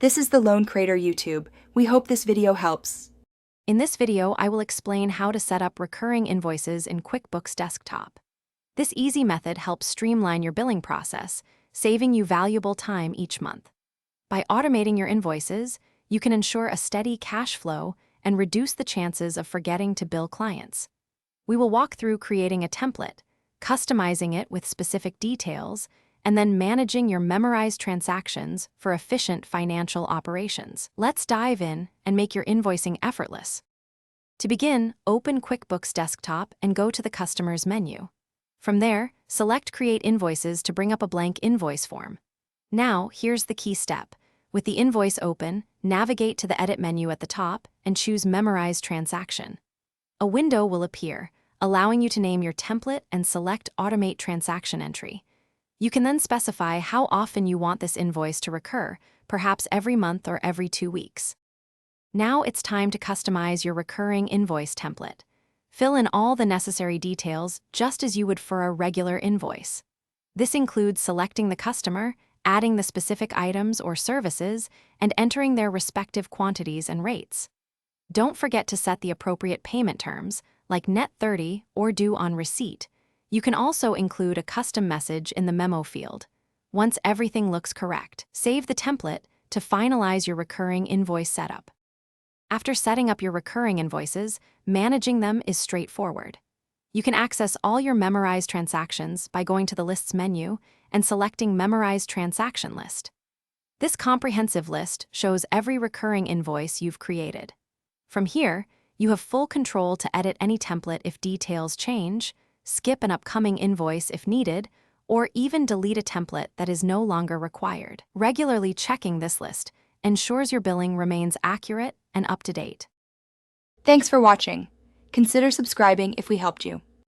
This is the Loan Creator YouTube. We hope this video helps. In this video, I will explain how to set up recurring invoices in QuickBooks Desktop. This easy method helps streamline your billing process, saving you valuable time each month. By automating your invoices, you can ensure a steady cash flow and reduce the chances of forgetting to bill clients. We will walk through creating a template, customizing it with specific details, and then managing your memorized transactions for efficient financial operations. Let's dive in and make your invoicing effortless. To begin, open QuickBooks Desktop and go to the Customers menu. From there, select Create Invoices to bring up a blank invoice form. Now, here's the key step. With the invoice open, navigate to the Edit menu at the top and choose Memorize Transaction. A window will appear, allowing you to name your template and select Automate Transaction Entry. You can then specify how often you want this invoice to recur, perhaps every month or every 2 weeks. Now it's time to customize your recurring invoice template. Fill in all the necessary details just as you would for a regular invoice. This includes selecting the customer, adding the specific items or services, and entering their respective quantities and rates. Don't forget to set the appropriate payment terms, like net 30 or due on receipt. You can also include a custom message in the memo field. Once everything looks correct, save the template to finalize your recurring invoice setup. After setting up your recurring invoices, managing them is straightforward. You can access all your memorized transactions by going to the Lists menu and selecting Memorize Transaction List. This comprehensive list shows every recurring invoice you've created. From here, you have full control to edit any template if details change, skip an upcoming invoice if needed, or even delete a template that is no longer required. Regularly checking this list ensures your billing remains accurate and up to date. Thanks for watching. Consider subscribing if we helped you.